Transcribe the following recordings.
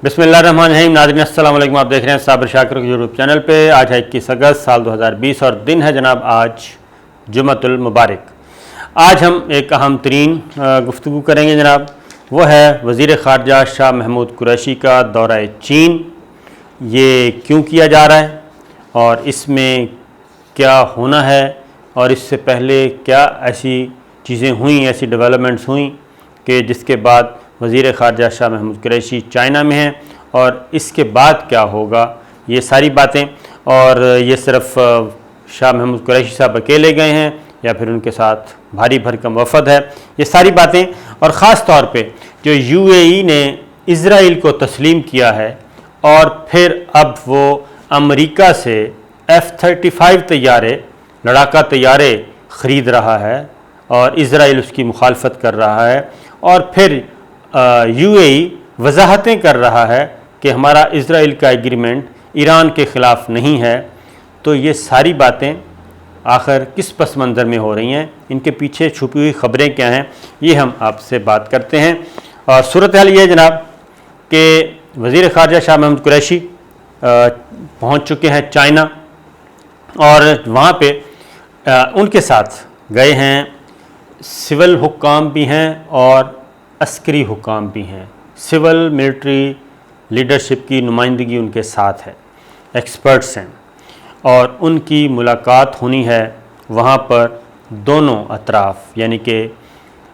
बिस्मिल्लाहिर्रहमानिर्रहीम। नाज़रीन अस्सलाम वालेकुम। आप देख रहे हैं साबिर शाकिर के यूट्यूब चैनल पे। आज है 21 अगस्त साल 2020 और दिन है जनाब आज जुम्मतुल मुबारक। आज हम एक अहम तरीन गुफ्तगू करेंगे जनाब, वो है वज़ीर ख़ारजा शाह महमूद कुरैशी का दौरा चीन। ये क्यों किया जा रहा है और इसमें क्या होना है और इससे पहले क्या ऐसी चीज़ें हुई, ऐसी डेवलपमेंट्स हुई कि जिसके बाद वज़ीर ख़ारजा शाह महमूद कुरैशी चाइना में हैं और इसके बाद क्या होगा, ये सारी बातें। और ये सिर्फ़ शाह महमूद कुरैशी साहब अकेले गए हैं या फिर उनके साथ भारी भरकम वफ़द है, ये सारी बातें। और ख़ास तौर पे जो यूएई ने इज़राइल को तस्लीम किया है और फिर अब वो अमेरिका से F-35 तैयारे, लड़ाका तैयारे ख़रीद रहा है और इज़राइल उसकी मुखालफत कर रहा है और फिर यूएई वजाहतें कर रहा है कि हमारा इज़राइल का एग्रीमेंट ईरान के ख़िलाफ़ नहीं है। तो ये सारी बातें आखिर किस पस मंज़र में हो रही हैं, इनके पीछे छुपी हुई ख़बरें क्या हैं, ये हम आपसे बात करते हैं। और सूरत हाल ये है जनाब कि वज़ीर ख़ारजा शाह महमूद कुरैशी पहुँच चुके हैं चाइना और वहाँ पे उनके साथ गए हैं सिविल हुक्काम भी हैं और अस्करी हुक्काम भी हैं। सिविल मिलिट्री लीडरशिप की नुमाइंदगी उनके साथ है, एक्सपर्ट्स हैं और उनकी मुलाकात होनी है वहाँ पर दोनों अतराफ़, यानी कि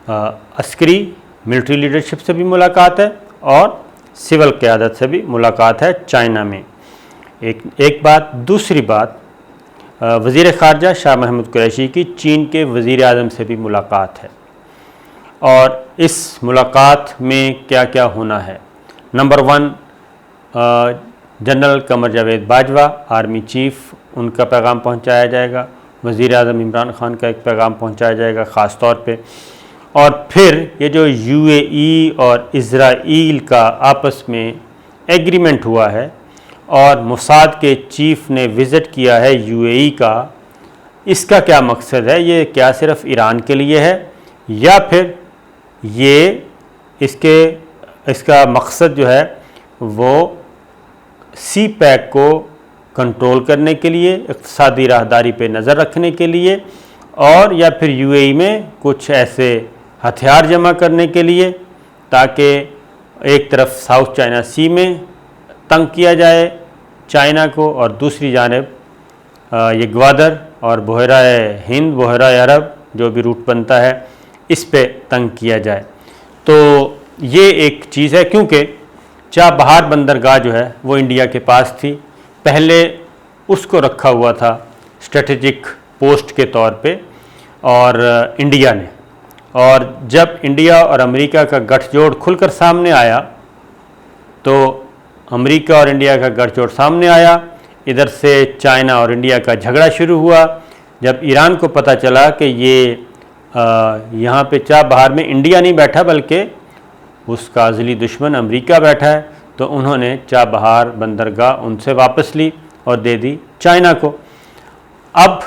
अस्करी मिलिट्री लीडरशिप से भी मुलाकात है और सिविल क़यादत से भी मुलाकात है चाइना में। एक बात। दूसरी बात, वज़ीर ख़ारजा शाह महमूद कुरैशी की चीन के वज़ीर आज़म से भी मुलाकात है और इस मुलाकात में क्या क्या होना है। Number 1, general Qamar Javed Bajwa army chief, उनका पैगाम पहुंचाया जाएगा। वज़ीर आज़म इमरान ख़ान का एक पैगाम पहुंचाया जाएगा ख़ास तौर पे। और फिर ये जो यूएई और इज़राइल का आपस में एग्रीमेंट हुआ है और मोसाद के चीफ़ ने विज़िट किया है यूएई का, इसका क्या मकसद है? ये क्या सिर्फ़ ईरान के लिए है या फिर ये इसका मकसद जो है वो सी पैक को कंट्रोल करने के लिए, इक़्तिसादी राहदारी पे नज़र रखने के लिए, और या फिर यूएई में कुछ ऐसे हथियार जमा करने के लिए ताकि एक तरफ साउथ चाइना सी में तंग किया जाए चाइना को और दूसरी जानिब ये ग्वादर और बहरा हिंद, बहरा अरब जो भी रूट बनता है, इस पे तंग किया जाए। तो ये एक चीज़ है क्योंकि चाबहार बंदरगाह जो है वो इंडिया के पास थी, पहले उसको रखा हुआ था स्ट्रेटेजिक पोस्ट के तौर पे और इंडिया ने। और जब इंडिया और अमेरिका का गठजोड़ खुलकर सामने आया तो अमेरिका और इंडिया का गठजोड़ सामने आया, इधर से चाइना और इंडिया का झगड़ा शुरू हुआ। जब ईरान को पता चला कि ये यहाँ पे चाबहार में इंडिया नहीं बैठा बल्कि उसका अज़ली दुश्मन अमेरिका बैठा है, तो उन्होंने चाबहार बंदरगाह उनसे वापस ली और दे दी चाइना को। अब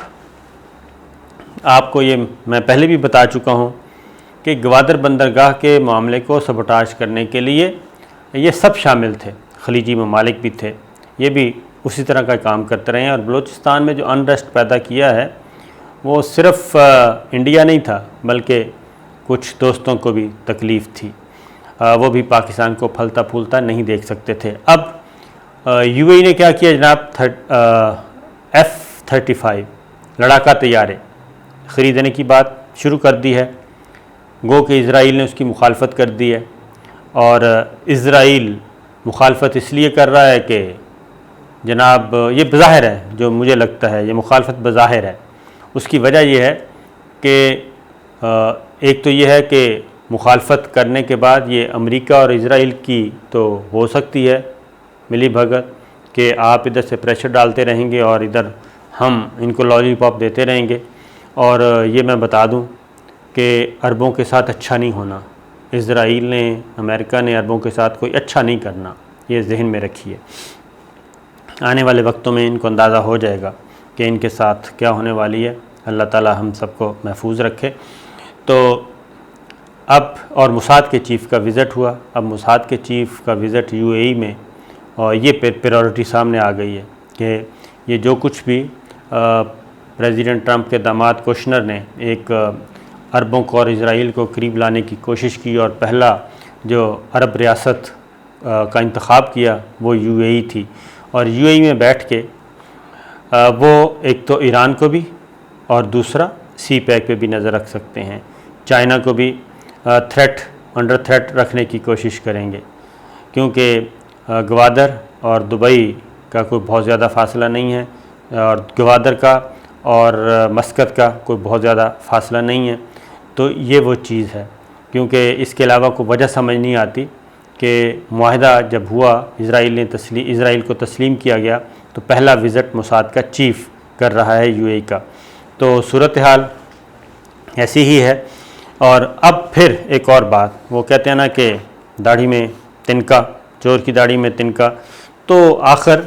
आपको ये मैं पहले भी बता चुका हूँ कि ग्वादर बंदरगाह के मामले को सबोटाज करने के लिए ये सब शामिल थे, खलीजी ममालिक भी थे, ये भी उसी तरह का काम करते रहे हैं। और बलूचिस्तान में जो अनरेस्ट पैदा किया है वो सिर्फ़ इंडिया नहीं था बल्कि कुछ दोस्तों को भी तकलीफ़ थी, वो भी पाकिस्तान को फलता फूलता नहीं देख सकते थे। अब यूएई ने क्या किया जनाब, F-35 लड़ाका तैयारे ख़रीदने की बात शुरू कर दी है। गो कि इज़राइल ने उसकी मुखालफत कर दी है और इज़राइल मुखालफत इसलिए कर रहा है कि जनाब ये बज़ाहिर है, जो मुझे लगता है ये मुखालफत बज़ाहिर है। उसकी वजह यह है कि एक तो ये है कि मुखालफत करने के बाद ये अमेरिका और इज़राइल की तो हो सकती है मिली भगत कि आप इधर से प्रेशर डालते रहेंगे और इधर हम इनको लॉलीपॉप देते रहेंगे। और ये मैं बता दूं कि अरबों के साथ अच्छा नहीं होना, इज़राइल ने, अमेरिका ने अरबों के साथ कोई अच्छा नहीं करना, ये जहन में रखिए। आने वाले वक्तों में इनको अंदाज़ा हो जाएगा कि इनके साथ क्या होने वाली है। अल्लाह ताला हम सबको महफूज रखे। तो अब और मोसाद के चीफ़ का विज़िट हुआ। अब मोसाद के चीफ़ का विज़िट यूएई में, और ये प्रायोरिटी सामने आ गई है कि ये जो कुछ भी प्रेसिडेंट ट्रंप के दामाद कुशनर ने एक अरबों को और इज़राइल को करीब लाने की कोशिश की और पहला जो अरब रियासत का इंतखाब किया वो यूएई थी। और यूएई में बैठ के वो एक तो ईरान को भी और दूसरा सी पैक पे भी नज़र रख सकते हैं, चाइना को भी अंडर थ्रेट रखने की कोशिश करेंगे, क्योंकि गवादर और दुबई का कोई बहुत ज़्यादा फासला नहीं है और गवादर का और मस्कत का कोई बहुत ज़्यादा फासला नहीं है। तो ये वो चीज़ है, क्योंकि इसके अलावा कोई वजह समझ नहीं आती कि मुआहदा जब हुआ, इज़राइल को तस्लीम किया गया, तो पहला विज़िट मोसाद का चीफ़ कर रहा है यूएई का। तो सूरत हाल ऐसी ही है। और अब फिर एक और बात, वो कहते हैं ना कि दाढ़ी में तिनका, चोर की दाढ़ी में तिनका। तो आखिर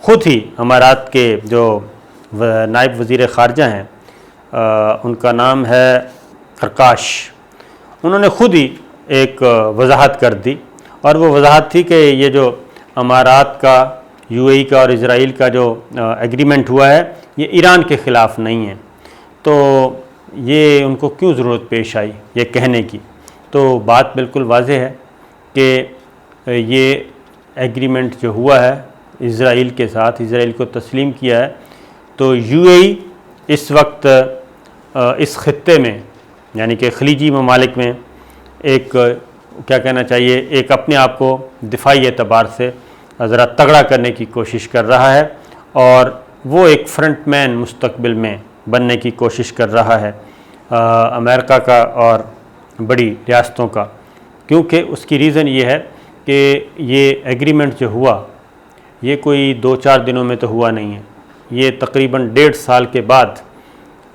ख़ुद ही अमारात के जो नायब वज़ीर ख़ारजा हैं, उनका नाम है करकाश, उन्होंने ख़ुद ही एक वजाहत कर दी, और वो वजाहत थी कि ये जो अमारात का, यूएई का और इज़राइल का जो एग्रीमेंट हुआ है, ये ईरान के ख़िलाफ़ नहीं है। तो ये उनको क्यों ज़रूरत पेश आई ये कहने की? तो बात बिल्कुल वाज़ेह है कि ये एग्रीमेंट जो हुआ है इज़राइल के साथ, इज़राइल को तस्लीम किया है, तो यूएई इस वक्त इस ख़ित्ते में, यानी कि खलीजी ममालिक में एक क्या कहना चाहिए, एक अपने आप को दिफाई एतबार से ज़रा तगड़ा करने की कोशिश कर रहा है, और वो एक फ्रंटमैन मुस्तकबिल में बनने की कोशिश कर रहा है अमेरिका का और बड़ी रियासतों का। क्योंकि उसकी रीज़न ये है कि ये एग्रीमेंट जो हुआ, ये कोई 2-4 दिनों में तो हुआ नहीं है, ये तकरीबन 1.5 साल के बाद,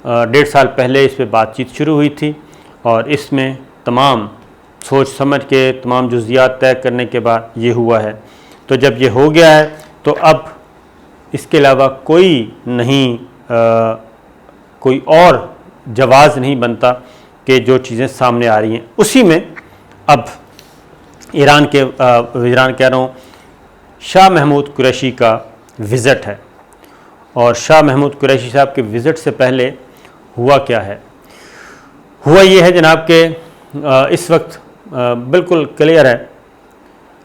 1.5 साल पहले इस पर बातचीत शुरू हुई थी, और इसमें तमाम सोच समझ के तमाम जुज़ियात तय करने के बाद ये हुआ है। तो जब ये हो गया है, तो अब इसके अलावा कोई और जवाज़ नहीं बनता कि जो चीज़ें सामने आ रही हैं उसी में अब ईरान कह रहा हूँ, शाह महमूद कुरैशी का विज़िट है। और शाह महमूद कुरैशी साहब के विज़िट से पहले हुआ क्या है? हुआ ये है जनाब के इस वक्त बिल्कुल क्लियर है,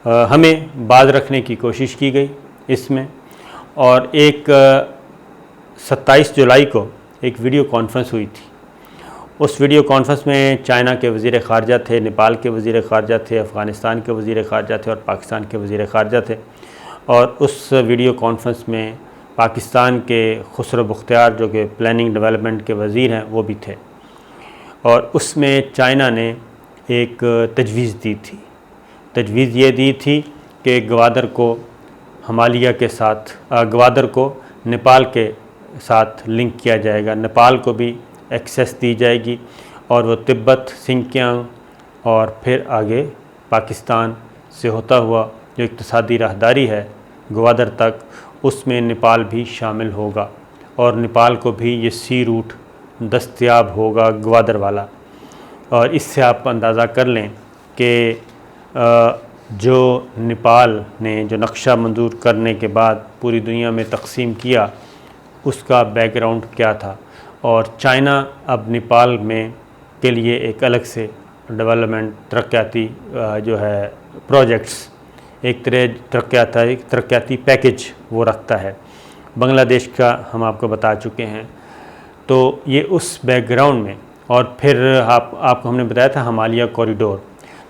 हमें बाज रखने की कोशिश की गई इसमें, और एक 27 जुलाई को एक वीडियो कॉन्फ्रेंस हुई थी। उस वीडियो कॉन्फ्रेंस में चाइना के वज़ीर ख़ारजा थे, नेपाल के वज़ीर ख़ारजा थे, अफ़गानिस्तान के वज़ीर ख़ारजा थे और पाकिस्तान के वज़ीर ख़ारजा थे। और उस वीडियो कॉन्फ्रेंस में पाकिस्तान के खुसरो बख्तियार, जो कि प्लानिंग डेवलपमेंट के वज़ीर हैं, वो भी थे। और उसमें चाइना ने एक तजवीज़ दी थी। तजवीज़ ये दी थी कि गवादर को हिमालय के साथ, गवादर को नेपाल के साथ लिंक किया जाएगा, नेपाल को भी एक्सेस दी जाएगी, और वो तिब्बत, सिंकियांग और फिर आगे पाकिस्तान से होता हुआ जो इक़्तिसादी राहदारी है गवादर तक, उसमें नेपाल भी शामिल होगा, और नेपाल को भी ये सी रूट दस्तयाब होगा गवादर वाला। और इससे आप अंदाज़ा कर लें कि जो नेपाल ने जो नक्शा मंजूर करने के बाद पूरी दुनिया में तकसीम किया, उसका बैकग्राउंड क्या था। और चाइना अब नेपाल में के लिए एक अलग से डेवलपमेंट तरक्याती जो है प्रोजेक्ट्स, एक तरह तरक्याती पैकेज वो रखता है। बांग्लादेश का हम आपको बता चुके हैं। तो ये उस बैकग्राउंड में, और फिर आपको हमने बताया था हिमालय कॉरिडोर,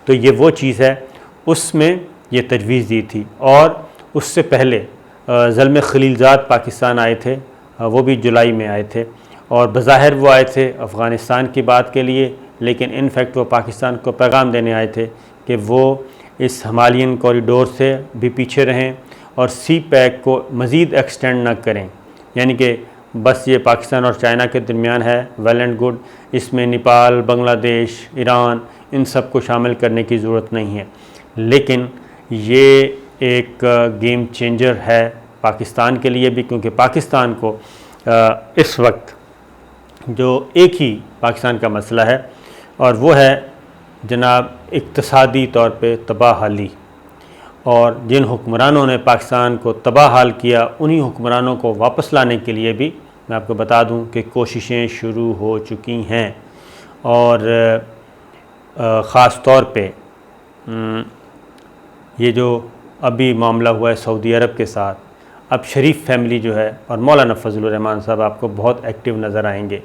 तो ये वो चीज़ है, उसमें ये तजवीज़ दी थी। और उससे पहले ज़ल्म खलीलज़ाद पाकिस्तान आए थे, वो भी जुलाई में आए थे, और बज़ाहिर वो आए थे अफ़गानिस्तान की बात के लिए, लेकिन इन फैक्ट वो पाकिस्तान को पैगाम देने आए थे कि वो इस हिमालयन कॉरिडोर से भी पीछे रहें और सी पैक को मज़ीद एक्सटेंड ना करें। यानी कि बस ये पाकिस्तान और चाइना के दरमियान है, वेल एंड गुड, इसमें नेपाल, बांग्लादेश, ईरान, इन सब को शामिल करने की ज़रूरत नहीं है। लेकिन ये एक गेम चेंजर है पाकिस्तान के लिए भी, क्योंकि पाकिस्तान को इस वक्त जो एक ही पाकिस्तान का मसला है और वो है जनाब इक़्तिसादी तौर पे तबाहाली। और जिन हुक्मरानों ने पाकिस्तान को तबाहाल किया, उन्हीं हुक्मरानों को वापस लाने के लिए भी मैं आपको बता दूं कि कोशिशें शुरू हो चुकी हैं। और ख़ास तौर पे ये जो अभी मामला हुआ है सऊदी अरब के साथ, अब शरीफ फैमिली जो है और मौलाना फजलुर रहमान साहब आपको बहुत एक्टिव नज़र आएंगे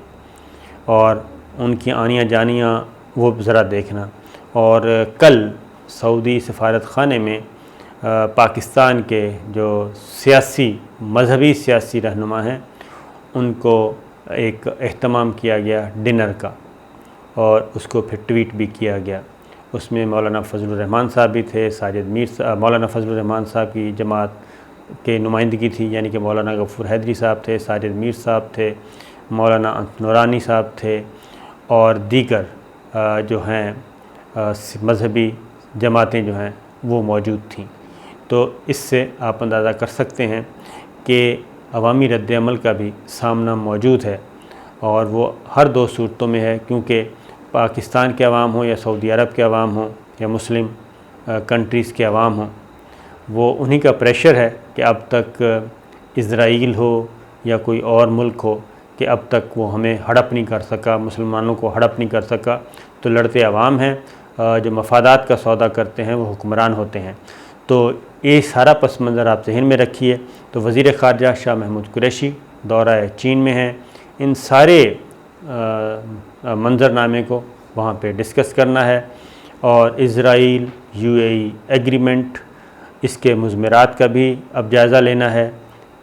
और उनकी आनियाँ जानियाँ वो ज़रा देखना। और कल सऊदी सफारत खाने में पाकिस्तान के जो मज़हबी सियासी रहनुमा हैं उनको एक एहतमाम किया गया डिनर का, और उसको फिर ट्वीट भी किया गया। उसमें मौलाना फजलुर रहमान साहब भी थे, मौलाना फजलुर रहमान साहब की जमात के नुमाइंदगी थी, यानी कि मौलाना गफूर हैदरी साहब थे, साजिद मीर साहब थे, मौलाना नूरानी साहब थे और दीगर जो हैं मज़हबी जमातें जो हैं वो मौजूद थीं। तो इससे आप अंदाज़ा कर सकते हैं कि अवामी रद्द-ए-अमल का भी सामना मौजूद है, और वो हर दो सूरतों में है, क्योंकि पाकिस्तान के अवाम हो या सऊदी अरब के अवाम हो या मुस्लिम कंट्रीज़ के अवाम हो, वो उन्हीं का प्रेशर है कि अब तक इज़राइल हो या कोई और मुल्क हो कि अब तक वो हमें हड़प नहीं कर सका, मुसलमानों को हड़प नहीं कर सका। तो लड़ते अवाम हैं, जो मफादात का सौदा करते हैं वो हुक्मरान होते हैं। तो ये सारा पस मंज़र आप जहन में रखिए। तो वज़ीर ख़ारजा शाह महमूद कुरैशी दौरा चीन में हैं, इन सारे मंज़रनामे को वहाँ पे डिस्कस करना है, और इज़राइल UAE एग्रीमेंट, इसके मुज़मरात का भी अब जायज़ा लेना है,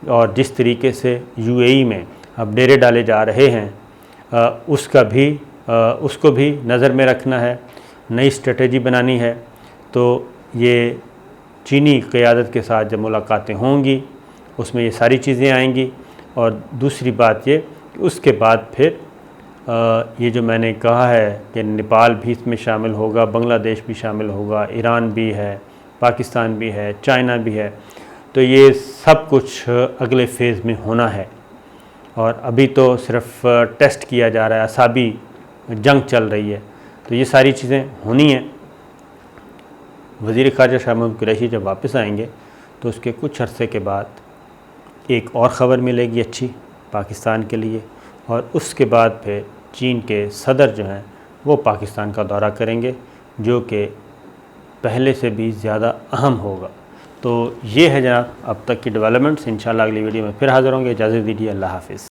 और जिस तरीके से UAE में अब डेरे डाले जा रहे हैं उसको भी नज़र में रखना है, नई स्ट्रेटजी बनानी है। तो ये चीनी क़यादत के साथ जब मुलाकातें होंगी उसमें ये सारी चीज़ें आएंगी। और दूसरी बात ये कि उसके बाद फिर ये जो मैंने कहा है कि नेपाल भी इसमें शामिल होगा, बांग्लादेश भी शामिल होगा, ईरान भी है, पाकिस्तान भी है, चाइना भी है। तो ये सब कुछ अगले फ़ेज़ में होना है, और अभी तो सिर्फ़ टेस्ट किया जा रहा है, असाबी जंग चल रही है। तो ये सारी चीज़ें होनी हैं। वज़ीर ख़ारजा शाह महमूद कुरैशी जब वापस आएंगे तो उसके कुछ अरसे के बाद एक और ख़बर मिलेगी अच्छी पाकिस्तान के लिए, और उसके बाद फिर चीन के सदर जो हैं वो पाकिस्तान का दौरा करेंगे, जो कि पहले से भी ज़्यादा अहम होगा। तो ये है जनाब अब तक की डेवलपमेंट्स। इंशाअल्लाह अगली वीडियो में फिर हाज़िर होंगे। इजाज़त दीजिए, अल्लाह हाफ़िज़।